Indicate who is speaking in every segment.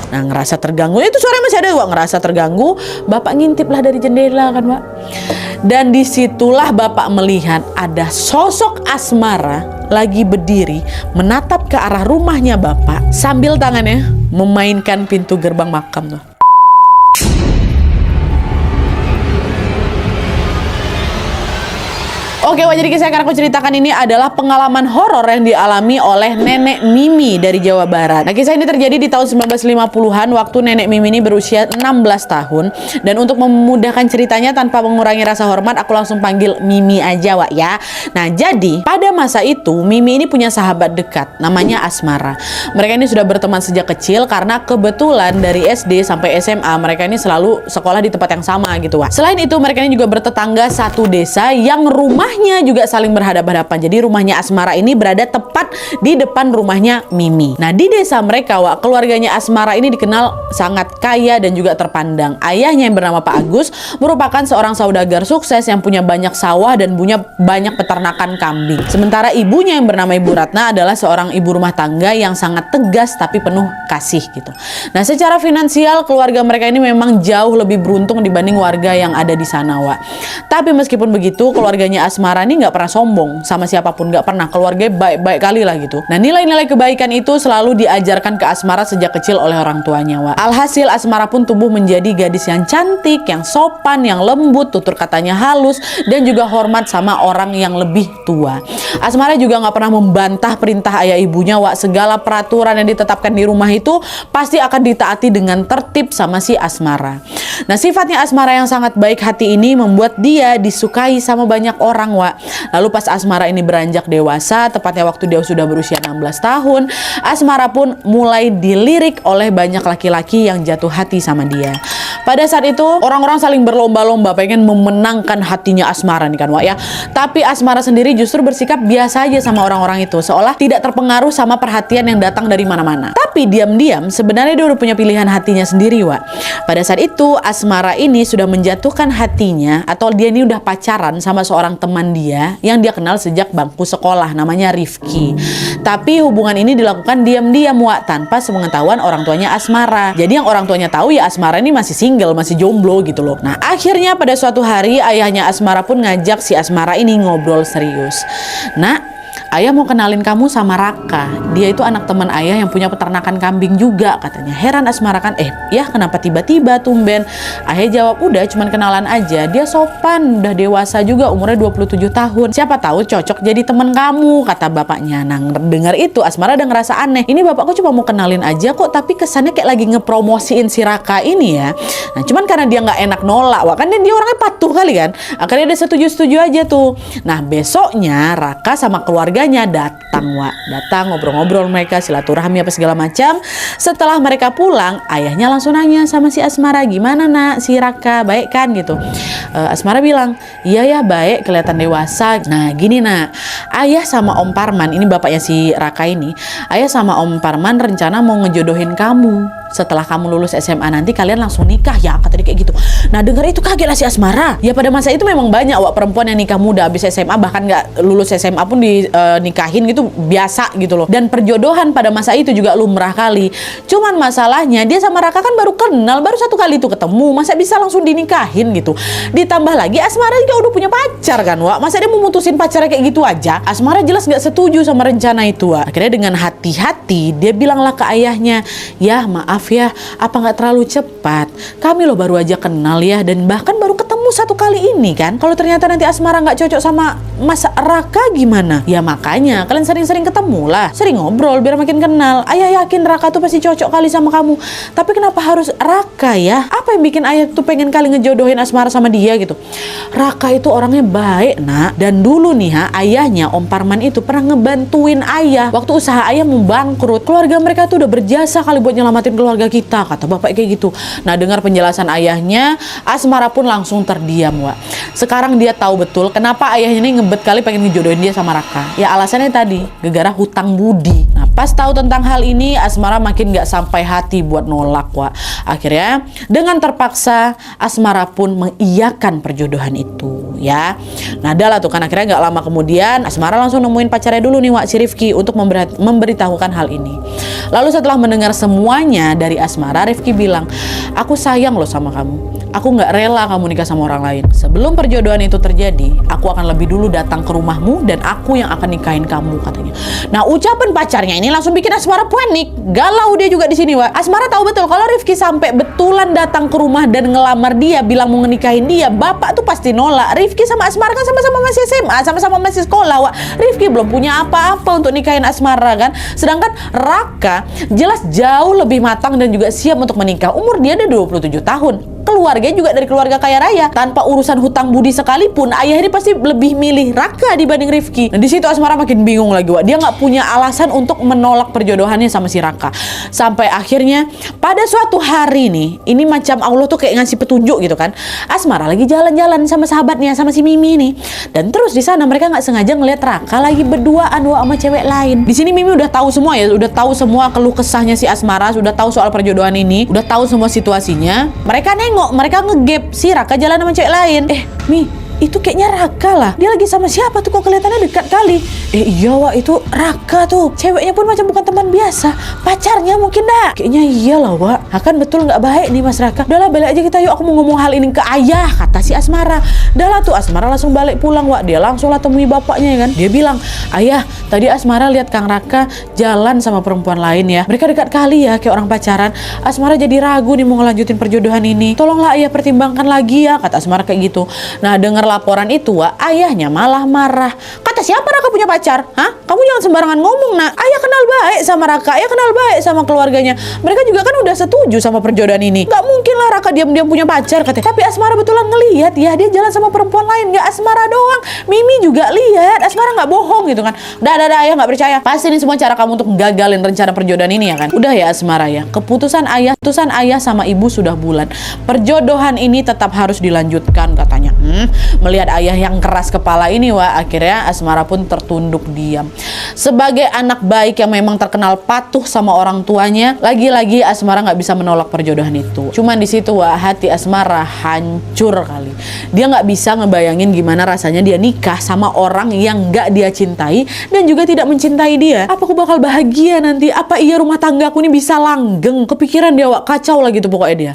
Speaker 1: Nah, ngerasa terganggu, itu suara masih ada Wak, ngerasa terganggu, bapak ngintip lah dari jendela kan Wak. Dan disitulah bapak melihat ada sosok Asmara lagi berdiri menatap ke arah rumahnya bapak sambil tangannya memainkan pintu gerbang makam tuh. Oke, jadi kisah yang akan aku ceritakan ini adalah pengalaman horor yang dialami oleh Nenek Mimi dari Jawa Barat. Nah, kisah ini terjadi di tahun 1950-an waktu Nenek Mimi ini berusia 16 tahun. Dan untuk memudahkan ceritanya tanpa mengurangi rasa hormat, aku langsung panggil Mimi aja Wak ya. Nah, jadi pada masa itu Mimi ini punya sahabat dekat namanya Asmara. Mereka ini sudah berteman sejak kecil karena kebetulan dari SD sampai SMA mereka ini selalu sekolah di tempat yang sama gitu Wak. Selain itu mereka ini juga bertetangga satu desa yang rumahnya juga saling berhadapan-hadapan. Jadi rumahnya Asmara ini berada tepat di depan rumahnya Mimi. Nah, di desa mereka Wak, keluarganya Asmara ini dikenal sangat kaya dan juga terpandang. Ayahnya yang bernama Pak Agus merupakan seorang saudagar sukses yang punya banyak sawah dan punya banyak peternakan kambing. Sementara ibunya yang bernama Ibu Ratna adalah seorang ibu rumah tangga yang sangat tegas tapi penuh kasih gitu. Nah, secara finansial keluarga mereka ini memang jauh lebih beruntung dibanding warga yang ada di sana Wak. Tapi meskipun begitu, keluarganya Asmara ini nggak pernah sombong sama siapapun, nggak pernah. Keluarga baik-baik kali lah gitu. Nah, nilai-nilai kebaikan itu selalu diajarkan ke Asmara sejak kecil oleh orang tuanya Wak. Alhasil Asmara pun tumbuh menjadi gadis yang cantik, yang sopan, yang lembut, tutur katanya halus, dan juga hormat sama orang yang lebih tua. Asmara juga nggak pernah membantah perintah ayah ibunya Wak. Segala peraturan yang ditetapkan di rumah itu pasti akan ditaati dengan tertib sama si Asmara. Nah, sifatnya Asmara yang sangat baik hati ini membuat dia disukai sama banyak orang Wak. Lalu pas Asmara ini beranjak dewasa, tepatnya waktu dia sudah berusia 16 tahun, Asmara pun mulai dilirik oleh banyak laki-laki yang jatuh hati sama dia. Pada saat itu orang-orang saling berlomba-lomba pengen memenangkan hatinya Asmara nih kan Wak ya. Tapi Asmara sendiri justru bersikap biasa aja sama orang-orang itu, seolah tidak terpengaruh sama perhatian yang datang dari mana-mana. Tapi diam-diam sebenarnya dia udah punya pilihan hatinya sendiri Wak. Pada saat itu Asmara ini sudah menjatuhkan hatinya, atau dia ini udah pacaran sama seorang teman dia yang dia kenal sejak bangku sekolah, namanya Rifki. Tapi hubungan ini dilakukan diam-diam Wak, tanpa sepengetahuan orang tuanya Asmara. Jadi yang orang tuanya tahu ya Asmara ini masih single, masih jomblo gitu loh. Nah, akhirnya pada suatu hari ayahnya Asmara pun ngajak si Asmara ini ngobrol serius. Nah, ayah mau kenalin kamu sama Raka. Dia itu anak teman ayah yang punya peternakan kambing juga katanya. Heran Asmara kan, ya kenapa tiba-tiba tumben? Ayah jawab, udah cuman kenalan aja. Dia sopan, udah dewasa juga, umurnya 27 tahun. Siapa tahu cocok jadi teman kamu, kata bapaknya. Nah, dengar itu Asmara udah ngerasa aneh. Ini bapakku cuma mau kenalin aja kok, tapi kesannya kayak lagi ngepromosiin si Raka ini ya. Nah, cuman karena dia nggak enak nolak, Wak, kan dia orangnya patuh kali kan. Akhirnya dia setuju-setuju aja tuh. Nah, besoknya Raka sama keluarganya datang Wak. Datang ngobrol-ngobrol mereka, silaturahmi apa segala macam. Setelah mereka pulang, ayahnya langsung nanya sama si Asmara, gimana nak si Raka, baik kan gitu. Asmara bilang, iya ya baik, kelihatan dewasa. Nah gini nak, ayah sama Om Parman, ini bapaknya si Raka ini, ayah sama Om Parman rencana mau ngejodohin kamu. Setelah kamu lulus SMA nanti kalian langsung nikah ya, kata dia kayak gitu. Nah dengar itu kaget lah si Asmara. Ya pada masa itu memang banyak Wak perempuan yang nikah muda habis SMA, bahkan nggak lulus SMA pun dinikahin gitu, biasa gitu loh. Dan perjodohan pada masa itu juga lumrah kali. Cuman masalahnya dia sama Raka kan baru kenal, baru satu kali itu ketemu, masa bisa langsung dinikahin gitu. Ditambah lagi Asmara juga udah punya pacar kan Wak, masa dia mau mutusin pacarnya kayak gitu aja? Asmara jelas nggak setuju sama rencana itu Wak. Akhirnya dengan hati-hati dia bilanglah ke ayahnya, ya maaf ya, apa nggak terlalu cepat? Kami loh baru aja kenal ya, dan bahkan baru ketemu satu kali ini kan. Kalau ternyata nanti Asmara nggak cocok sama Mas Raka gimana? Ya makanya kalian sering-sering ketemu lah, sering ngobrol biar makin kenal. Ayah yakin Raka tuh pasti cocok kali sama kamu. Tapi kenapa harus Raka ya? Apa yang bikin ayah tuh pengen kali ngejodohin Asmara sama dia gitu? Raka itu orangnya baik nak. Dan dulu nih ayahnya Om Parman itu pernah ngebantuin ayah waktu usaha ayah mau bangkrut. Keluarga mereka tuh udah berjasa kali buat nyelamatin keluarga kita, kata bapak kayak gitu. Nah dengar penjelasan ayahnya, Asmara pun langsung terdiam Wak. Sekarang dia tahu betul kenapa ayahnya ini ngebet kali pengen ngejodohin dia sama Raka. Ya alasannya tadi, gara-gara hutang budi. Nah Pas tahu tentang hal ini, Asmara makin gak sampai hati buat nolak, Wak. Akhirnya dengan terpaksa Asmara pun mengiyakan perjodohan itu, ya. Nah, adalah tuh kan akhirnya gak lama kemudian Asmara langsung nemuin pacarnya dulu nih, Wak, si Rifki, untuk memberitahukan hal ini. Lalu setelah mendengar semuanya dari Asmara, Rifki bilang, aku sayang loh sama kamu. Aku gak rela kamu nikah sama orang lain. Sebelum perjodohan itu terjadi, aku akan lebih dulu datang ke rumahmu dan aku yang akan nikahin kamu, katanya. Nah, ucapan pacarnya ini langsung bikin Asmara panik. Galau dia juga di sini, Wak. Asmara tahu betul kalau Rifki sampai betulan datang ke rumah dan ngelamar dia, bilang mau nikahin dia, bapak tuh pasti nolak. Rifki sama Asmara kan sama-sama masih SMA, sama-sama masih sekolah, Wak. Rifki belum punya apa-apa untuk nikahin Asmara kan. Sedangkan Raka jelas jauh lebih matang dan juga siap untuk menikah. Umur dia ada 27 tahun. Keluarganya juga dari keluarga kaya raya. Tanpa urusan hutang budi sekalipun, ayah ini pasti lebih milih Raka dibanding Rifki. Nah, di situ Asmara makin bingung lagi, Wak. Dia nggak punya alasan untuk menolak perjodohannya sama si Raka. Sampai akhirnya pada suatu hari nih, ini macam Allah tuh kayak ngasih petunjuk gitu kan. Asmara lagi jalan-jalan sama sahabatnya, sama si Mimi nih. Dan terus di sana mereka nggak sengaja ngeliat Raka lagi berduaan, Wak, sama cewek lain. Di sini Mimi udah tahu semua ya, udah tahu semua keluh kesahnya si Asmara, sudah tahu soal perjodohan ini, udah tahu semua situasinya. Mereka mereka ngegap si Raka jalan sama cewek lain. Mi, itu kayaknya Raka lah. Dia lagi sama siapa tuh, kok kelihatannya dekat kali. Iya, Wak, itu Raka tuh. Ceweknya pun macam bukan teman biasa, pacarnya mungkin dah. Kayaknya iyalah, Wak. Akan betul nggak baik nih Mas Raka. Udahlah, balik aja kita yuk, aku mau ngomong hal ini ke ayah, kata si Asmara. Udahlah tuh Asmara langsung balik pulang, Wak. Dia langsung lah temui bapaknya ya kan. Dia bilang, ayah, tadi Asmara lihat Kang Raka jalan sama perempuan lain ya. Mereka dekat kali ya, kayak orang pacaran. Asmara jadi ragu nih mau ngelanjutin perjodohan ini. Tolonglah ayah pertimbangkan lagi ya, kata Asmara kayak gitu. Nah, dengar laporan itu, Wak, ayahnya malah marah. Kata siapa Raka punya pacar? Hah? Kamu jangan sembarangan ngomong, nak. Ayah kenal baik sama Raka, ayah kenal baik sama keluarganya. Mereka juga kan udah setuju sama perjodohan ini. Gak mungkin lah Raka diam-diam punya pacar, katanya. Tapi Asmara betulan ngelihat ya, dia jalan sama perempuan lain. Gak Asmara doang, Mimi juga lihat. Asmara gak bohong gitu kan. Dah, ayah gak percaya. Pasti ini semua cara kamu untuk gagalin rencana perjodohan ini ya kan. Udah ya Asmara ya, keputusan ayah sama ibu sudah bulat. Perjodohan ini tetap harus dilanjutkan, katanya. Melihat ayah yang keras kepala ini, Wak, akhirnya Asmara pun tertunduk diam. Sebagai anak baik yang memang terkenal patuh sama orang tuanya, lagi-lagi Asmara nggak bisa menolak perjodohan itu. Cuman di situ, Wak, hati Asmara hancur kali. Dia nggak bisa ngebayangin gimana rasanya dia nikah sama orang yang nggak dia cintai dan juga tidak mencintai dia. Apa aku bakal bahagia nanti? Apa iya rumah tanggaku ini bisa langgeng? Kepikiran dia, Wak, kacau lah gitu pokoknya dia.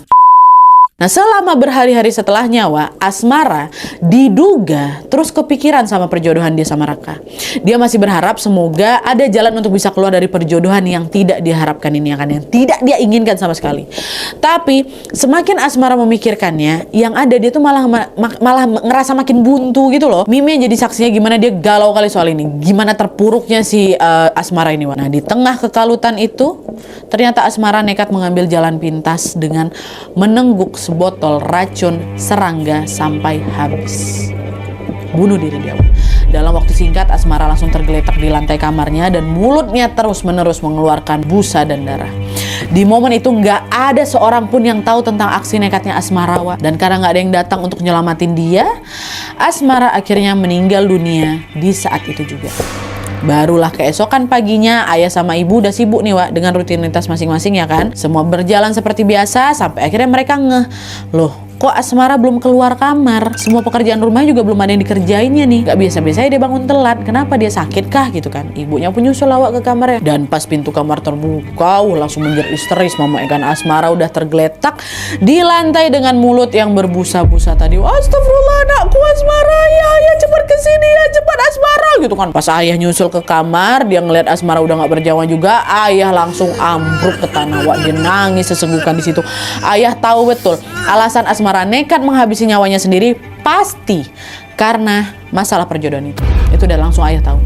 Speaker 1: Nah, selama berhari-hari setelahnya, Wak, Asmara diduga terus kepikiran sama perjodohan dia sama Raka. Dia masih berharap semoga ada jalan untuk bisa keluar dari perjodohan yang tidak diharapkan ini, kan, yang tidak dia inginkan sama sekali. Tapi semakin Asmara memikirkannya, yang ada dia tuh malah ngerasa makin buntu gitu loh. Mimi yang jadi saksinya gimana dia galau kali soal ini, gimana terpuruknya si Asmara ini, Wak. Nah, di tengah kekalutan itu, ternyata Asmara nekat mengambil jalan pintas dengan menengguk botol racun serangga sampai habis. Bunuh diri dia. Dalam waktu singkat, Asmara langsung tergeletak di lantai kamarnya dan mulutnya terus-menerus mengeluarkan busa dan darah. Di momen itu nggak ada seorang pun yang tahu tentang aksi nekatnya Asmara, Wak. Dan karena nggak ada yang datang untuk nyelamatin dia, Asmara akhirnya meninggal dunia di saat itu juga. Barulah keesokan paginya, ayah sama ibu udah sibuk nih, Wak, dengan rutinitas masing-masing ya kan. Semua berjalan seperti biasa sampai akhirnya mereka ngeh, loh, kok Asmara belum keluar kamar? Semua pekerjaan rumah juga belum ada yang dikerjainnya nih. Gak biasa-biasanya dia bangun telat. Kenapa, dia sakit kah gitu kan? Ibunya pun nyusul lawak ke kamarnya. Dan pas pintu kamar terbuka, langsung menjerit histeris. Mama ikan Asmara udah tergeletak di lantai dengan mulut yang berbusa-busa tadi. Astagfirullah, anakku Asmara, ya cepat kesini ya, cepat Asmara gitu kan. Pas ayah nyusul ke kamar, dia ngeliat Asmara udah gak berjawa juga, ayah langsung ambruk ke tanah, Wak. Dia nangis sesenggukan di situ. Ayah tahu betul alasan Asmara nekat menghabisi nyawanya sendiri pasti karena masalah perjodohan itu. Itu udah langsung ayah tahu.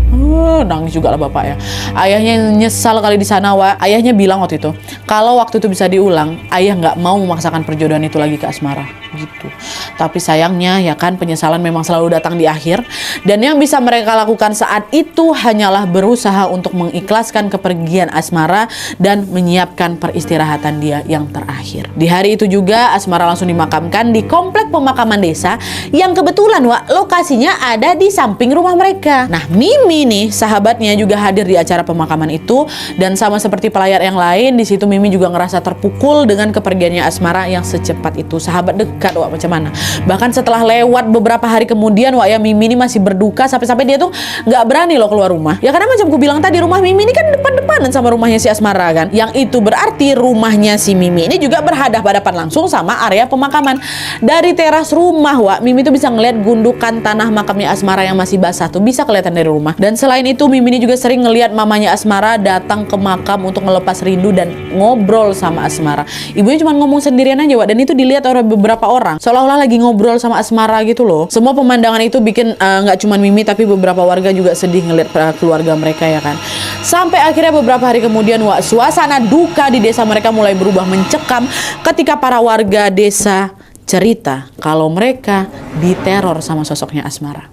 Speaker 1: Nangis juga lah bapak ya. Ayahnya nyesal kali di sana, Wak. Ayahnya bilang waktu itu, kalau waktu itu bisa diulang, ayah nggak mau memaksakan perjodohan itu lagi ke Asmara gitu. Tapi sayangnya ya kan, penyesalan memang selalu datang di akhir. Dan yang bisa mereka lakukan saat itu hanyalah berusaha untuk mengikhlaskan kepergian Asmara dan menyiapkan peristirahatan dia yang terakhir. Di hari itu juga Asmara langsung dimakamkan di komplek pemakaman desa yang kebetulan, Wak, lokasinya ada di samping rumah mereka. mereka. Nah, Mimi nih sahabatnya juga hadir di acara pemakaman itu, dan sama seperti pelayar yang lain di situ Mimi juga ngerasa terpukul dengan kepergiannya Asmara yang secepat itu. Sahabat dekat, wah, macam mana? Bahkan setelah lewat beberapa hari kemudian, wah ya, Mimi ini masih berduka sampai-sampai dia tuh nggak berani loh keluar rumah. Ya karena macam ku bilang tadi, rumah Mimi ini kan depan-depanan sama rumahnya si Asmara kan. Yang itu berarti rumahnya si Mimi ini juga berhadapan-hadapan langsung sama area pemakaman. Dari teras rumah, wah, Mimi tuh bisa ngeliat gundukan tanah makamnya Asmara yang masih basah tuh, bisa kelihatan dari rumah. Dan selain itu Mimi ini juga sering ngeliat mamanya Asmara datang ke makam untuk ngelepas rindu dan ngobrol sama Asmara. Ibunya cuma ngomong sendirian aja, wah, dan itu dilihat oleh beberapa orang seolah-olah lagi ngobrol sama Asmara gitu loh. Semua pemandangan itu bikin nggak cuma Mimi tapi beberapa warga juga sedih ngeliat keluarga mereka ya kan. Sampai akhirnya beberapa hari kemudian, wah, suasana duka di desa mereka mulai berubah mencekam ketika para warga desa cerita kalau mereka diteror sama sosoknya Asmara.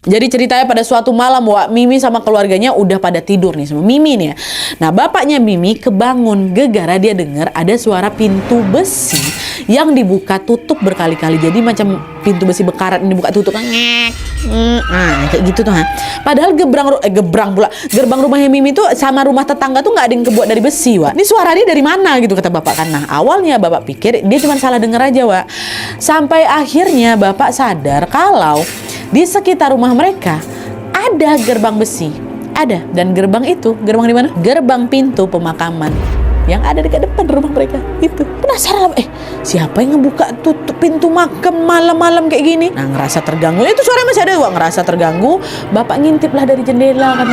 Speaker 1: Jadi ceritanya pada suatu malam, wah, Mimi sama keluarganya udah pada tidur nih sama Mimi nih ya. Nah, bapaknya Mimi kebangun gegara dia dengar ada suara pintu besi yang dibuka tutup berkali-kali. Jadi macam pintu besi bekarat ini dibuka tutup ngek. Nah, kayak gitu tuh ha. Padahal gerbang rumahnya Mimi tuh sama rumah tetangga tuh nggak ada yang kebuat dari besi, wah. Ini suara dia dari mana gitu kata bapak kan. Nah, awalnya bapak pikir dia cuma salah dengar aja, wah. Sampai akhirnya bapak sadar kalau di sekitar rumah mereka ada gerbang besi. Ada. Dan gerbang itu, gerbang di mana? Gerbang pintu pemakaman yang ada dekat depan rumah mereka. Itu. Penasaran, siapa yang ngebuka tutup pintu makam malam-malam kayak gini? Nah, ngerasa terganggu. Itu suara masih ada, wah, ngerasa terganggu. Bapak ngintip lah dari jendela kan.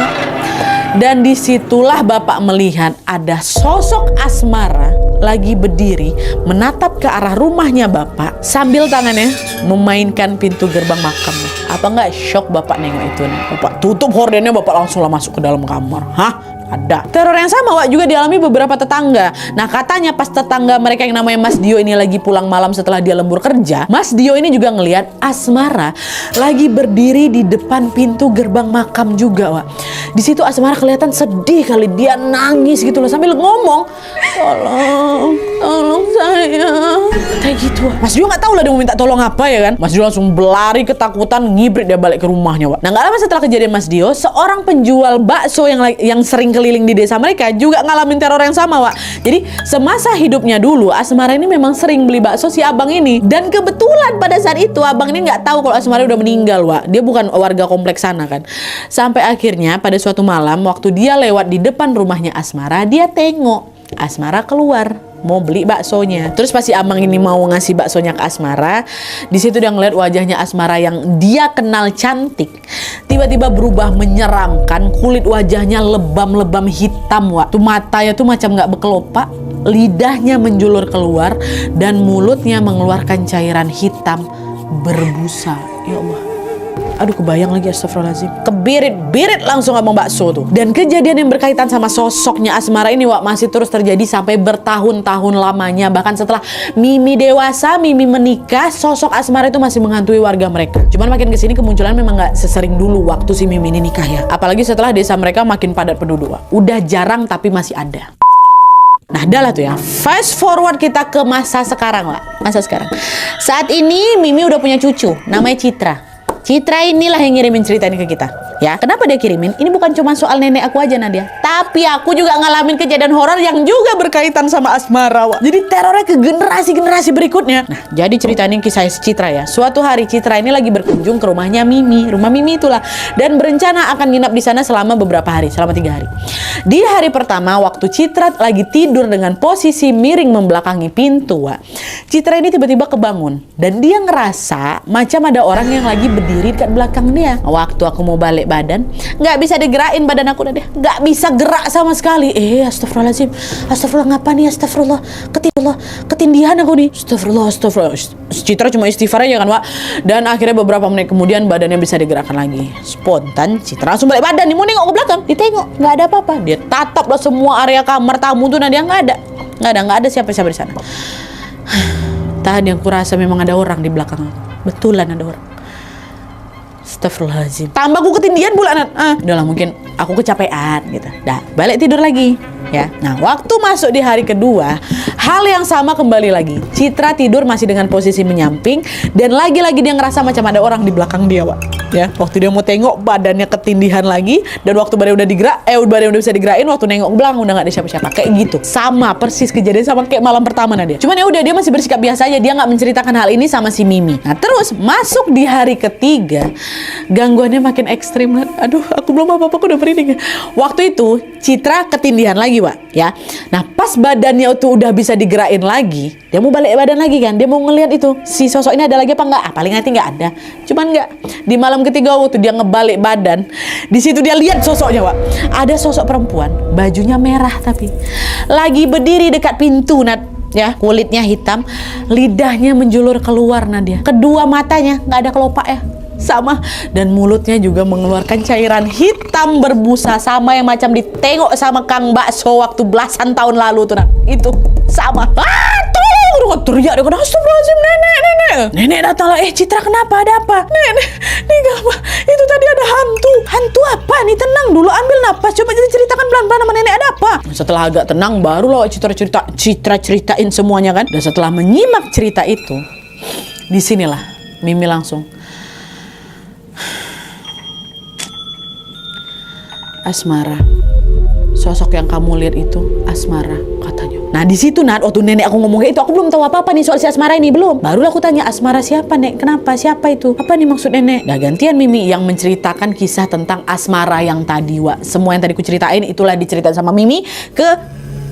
Speaker 1: Dan disitulah bapak melihat ada sosok Asmara lagi berdiri menatap ke arah rumahnya bapak sambil tangannya memainkan pintu gerbang makam. Apa nggak shock bapak nengok itu nih? Bapak tutup hordennya, bapak langsung lah masuk ke dalam kamar. Hah? Ada. Teror yang sama, wak, juga dialami beberapa tetangga. Nah, katanya pas tetangga mereka yang namanya Mas Dio ini lagi pulang malam setelah dia lembur kerja, Mas Dio ini juga ngelihat Asmara lagi berdiri di depan pintu gerbang makam juga, wak. Di situ Asmara kelihatan sedih kali, dia nangis gitu loh sambil ngomong, tolong saya. Kayak gitu, wak. Mas Dio nggak tahu lah dia mau minta tolong apa ya kan. Mas Dio langsung berlari ketakutan, ngibrit dia balik ke rumahnya, wak. Nah, nggak lama setelah kejadian Mas Dio, seorang penjual bakso yang sering keliling di desa mereka juga ngalamin teror yang sama, wak. Jadi semasa hidupnya dulu Asmara ini memang sering beli bakso si abang ini, dan kebetulan pada saat itu abang ini nggak tahu kalau Asmara udah meninggal, wak. Dia bukan warga kompleks sana kan. Sampai akhirnya pada suatu malam waktu dia lewat di depan rumahnya Asmara, dia tengok Asmara keluar mau beli baksonya. Terus pas si abang ini mau ngasih baksonya ke Asmara, di situ dia ngeliat wajahnya Asmara yang dia kenal cantik tiba-tiba berubah menyeramkan. Kulit wajahnya lebam-lebam hitam, wak. Tuh matanya tuh macam nggak berkelopak, lidahnya menjulur keluar, dan mulutnya mengeluarkan cairan hitam berbusa. Ya Allah. Aduh, kebayang lagi, astagfirullahaladzim. Kebirit-birit langsung ngomong bakso tuh. Dan kejadian yang berkaitan sama sosoknya Asmara ini, wak, masih terus terjadi sampai bertahun-tahun lamanya. Bahkan setelah Mimi dewasa, Mimi menikah, sosok Asmara itu masih menghantui warga mereka. Cuman makin kesini kemunculan memang nggak sesering dulu waktu si Mimi ini nikah ya. Apalagi setelah desa mereka makin padat penduduk, wak. Udah jarang tapi masih ada. Nah, adalah tuh ya. Fast forward kita ke masa sekarang, wak. Masa sekarang. Saat ini Mimi udah punya cucu, namanya Citra. Citra inilah yang ngirimin cerita ini ke kita. Ya, kenapa dia kirimin? Ini bukan cuma soal nenek aku aja, Nadia. Tapi aku juga ngalamin kejadian horor yang juga berkaitan sama Asmara, wak. Jadi terornya ke generasi-generasi berikutnya. Nah, jadi cerita ini kisah Citra ya. Suatu hari Citra ini lagi berkunjung ke rumahnya Mimi. Rumah Mimi itulah. Dan berencana akan nginap di sana selama beberapa hari, selama 3 hari. Di hari pertama, waktu Citra lagi tidur dengan posisi miring membelakangi pintu, wak. Citra ini tiba-tiba kebangun. Dan dia ngerasa macam ada orang yang lagi berdiri dekat belakang dia. Waktu aku mau balik badan, nggak bisa digerakin badan aku, Nadia. Nggak bisa gerak sama sekali. Astagfirullahaladzim. Astagfirullah, ngapa nih? Astagfirullah. Ketindihan aku nih. Astagfirullah. Citra cuma istighfar aja kan, wak. Dan akhirnya beberapa menit kemudian badannya bisa digerakkan lagi. Spontan Citra langsung balik badan nih, mau nengok ke belakang. Ditengok, nggak ada apa-apa. Dia tatap lah semua area kamar tamu tuh, Nadia. Nggak ada siapa-siapa di sana. Tahan, yang kurasa memang ada orang di belakang. Betulan ada orang. Astagfirullahaladzim. Tambah aku ketindihan bulanan. Udahlah, mungkin aku kecapean gitu. Dah, balik tidur lagi ya. Nah, waktu masuk di hari kedua, Hal yang sama kembali lagi. Citra tidur masih dengan posisi menyamping dan lagi-lagi dia ngerasa macam ada orang di belakang dia, Wak. Ya, waktu dia mau tengok badannya ketindihan lagi dan waktu badannya udah bisa digerakin, waktu nengok ke belakang udah nggak ada siapa-siapa. Kayak gitu. Sama persis kejadian sama kayak malam pertama Nadia. Cuman ya udah dia masih bersikap biasa aja, dia nggak menceritakan hal ini sama si Mimi. Nah, terus masuk di hari ketiga, gangguannya makin ekstrim. Aduh, aku belum apa-apa, aku udah merinding. Waktu itu Citra ketindihan lagi, Wak, ya. Nah, pas badannya tuh udah bisa digerakin lagi, dia mau balik badan lagi kan. Dia mau ngelihat itu si sosok ini ada lagi apa enggak. Paling nanti nggak ada. Cuman nggak. Di malam ketiga waktu dia ngebalik badan, di situ dia lihat sosoknya, Wak. Ada sosok perempuan, bajunya merah tapi lagi berdiri dekat pintu, Nat. Ya, kulitnya hitam, lidahnya menjulur keluar, Nadia. Kedua matanya nggak ada kelopak ya. Sama, dan mulutnya juga mengeluarkan cairan hitam berbusa, sama yang macam ditengok sama Kang Bakso waktu belasan tahun lalu tuh, Nak. Itu sama. Tolong, teriak dia, astagfirullahaladzim, nenek datanglah. Citra, kenapa, ada apa? Nenek, itu tadi ada hantu apa nih? Tenang dulu, ambil napas, coba ceritakan pelan-pelan sama nenek, ada apa? Setelah agak tenang barulah Citra ceritain semuanya kan. Dan setelah menyimak cerita itu, disinilah Mimi langsung, Asmara, sosok yang kamu lihat itu Asmara, katanya. Nah, di situ, Nat, waktu nenek aku ngomong kayak itu, aku belum tahu apa-apa nih soal si Asmara ini, belum. Barulah aku tanya, Asmara siapa, Nek? Kenapa? Siapa itu? Apa nih maksud nenek? Nah, gantian Mimi yang menceritakan kisah tentang Asmara yang tadi, Wak. Semua yang tadi ku ceritain itulah diceritain sama Mimi ke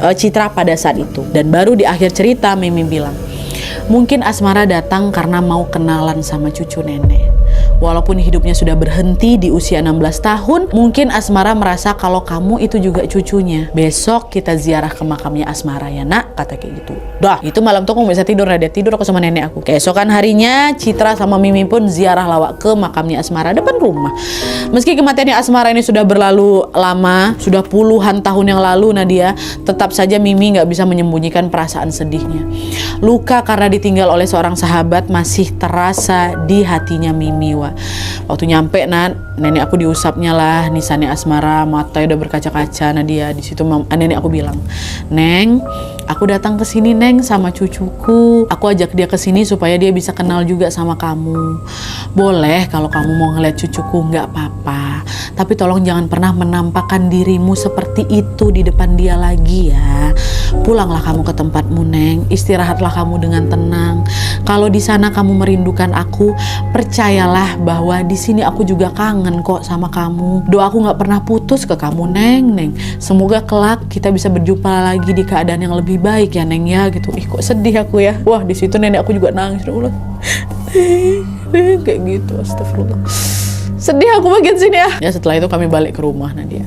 Speaker 1: Citra pada saat itu. Dan baru di akhir cerita Mimi bilang, mungkin Asmara datang karena mau kenalan sama cucu nenek. Walaupun hidupnya sudah berhenti di usia 16 tahun, mungkin Asmara merasa kalau kamu itu juga cucunya. Besok kita ziarah ke makamnya Asmara ya, Nak, kata kayak gitu. Dah, itu malam tuh aku gak bisa tidur, Nadia. Tidur aku sama nenek aku. Keesokan harinya, Citra sama Mimi pun ziarah lawak ke makamnya Asmara depan rumah. Meski kematiannya Asmara ini sudah berlalu lama, sudah puluhan tahun yang lalu, Nadia, tetap saja Mimi gak bisa menyembunyikan perasaan sedihnya. Luka karena ditinggal oleh seorang sahabat masih terasa di hatinya Mimi, Wak. Waktu nyampe, nenek aku diusapnya lah nisannya Asmara, matanya udah berkaca-kaca. Nadia, di situ nenek aku bilang, Neng, aku datang ke sini, Neng, sama cucuku. Aku ajak dia ke sini supaya dia bisa kenal juga sama kamu. Boleh kalau kamu mau ngeliat cucuku, nggak apa-apa. Tapi tolong jangan pernah menampakkan dirimu seperti itu di depan dia lagi ya. Pulanglah kamu ke tempatmu, Neng. Istirahatlah kamu dengan tenang. Kalau di sana kamu merindukan aku, percayalah bahwa di sini aku juga kangen kok sama kamu. Doaku nggak pernah putus ke kamu, Neng. Semoga kelak kita bisa berjumpa lagi di keadaan yang lebih baik ya, Neng ya, gitu. Ih, kok sedih aku ya. Wah, di situ nenek aku juga nangis. Kayak gitu, astagfirullah. Sedih aku bagian sini ya. Ya, setelah itu kami balik ke rumah, Nadia.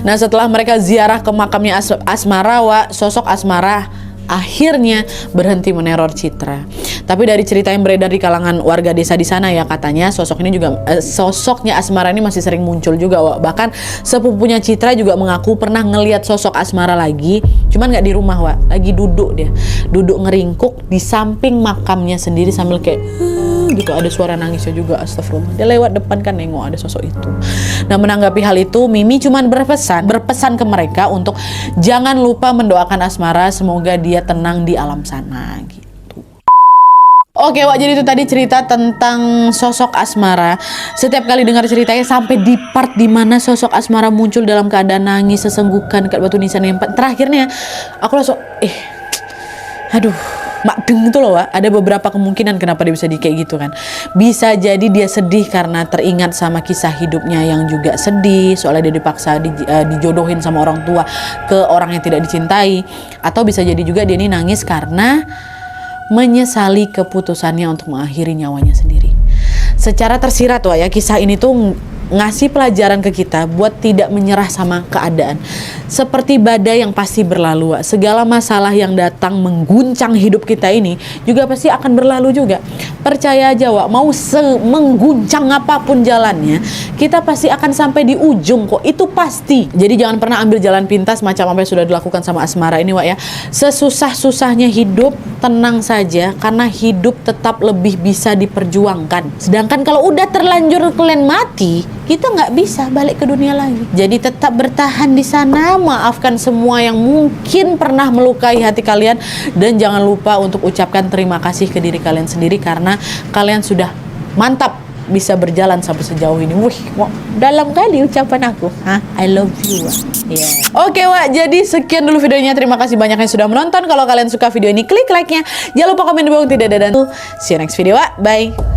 Speaker 1: Nah, setelah mereka ziarah ke makamnya Asmara, Wak, sosok Asmara akhirnya berhenti meneror Citra. Tapi dari cerita yang beredar di kalangan warga desa di sana ya, katanya sosoknya Asmara ini masih sering muncul juga, Wak. Bahkan sepupunya Citra juga mengaku pernah ngelihat sosok Asmara lagi, cuman nggak di rumah, Wak. Lagi duduk dia, duduk ngeringkuk di samping makamnya sendiri sambil kayak gitu, ada suara nangisnya juga, astagfirullah. Dia lewat depan kan nengok ada sosok itu. Nah, menanggapi hal itu, Mimi cuman berpesan ke mereka untuk jangan lupa mendoakan Asmara, semoga dia tenang di alam sana gitu. Oke, Wak, jadi itu tadi cerita tentang sosok Asmara. Setiap kali dengar ceritanya sampai di part dimana sosok Asmara muncul dalam keadaan nangis sesenggukan kayak batu nisan yang terakhirnya, aku langsung aduh, makdeng itu loh, Wak. Ada beberapa kemungkinan kenapa dia bisa kayak gitu kan. Bisa jadi dia sedih karena teringat sama kisah hidupnya yang juga sedih, soalnya dia dipaksa dijodohin sama orang tua ke orang yang tidak dicintai. Atau bisa jadi juga dia ini nangis karena menyesali keputusannya untuk mengakhiri nyawanya sendiri. Secara tersirat, Wak, ya, kisah ini tuh ngasih pelajaran ke kita buat tidak menyerah sama keadaan. Seperti badai yang pasti berlalu, Wak. Segala masalah yang datang mengguncang hidup kita ini juga pasti akan berlalu juga. Percaya aja, Wak, mau mengguncang apapun jalannya, kita pasti akan sampai di ujung kok, itu pasti. Jadi jangan pernah ambil jalan pintas macam apa yang sudah dilakukan sama Asmara ini, Wak, ya. Sesusah-susahnya hidup, tenang saja, karena hidup tetap lebih bisa diperjuangkan. Sedangkan kalau udah terlanjur kalian mati, kita nggak bisa balik ke dunia lagi. Jadi tetap bertahan di sana, maafkan semua yang mungkin pernah melukai hati kalian, dan jangan lupa untuk ucapkan terima kasih ke diri kalian sendiri karena kalian sudah mantap bisa berjalan sampai sejauh ini. Wih, dalam kali ucapan aku. I love you. Yeah. Oke, Wak. Jadi sekian dulu videonya. Terima kasih banyak yang sudah menonton. Kalau kalian suka video ini, klik like-nya. Jangan lupa komen di bawah tidak ada dan see you next video, Wak. Bye.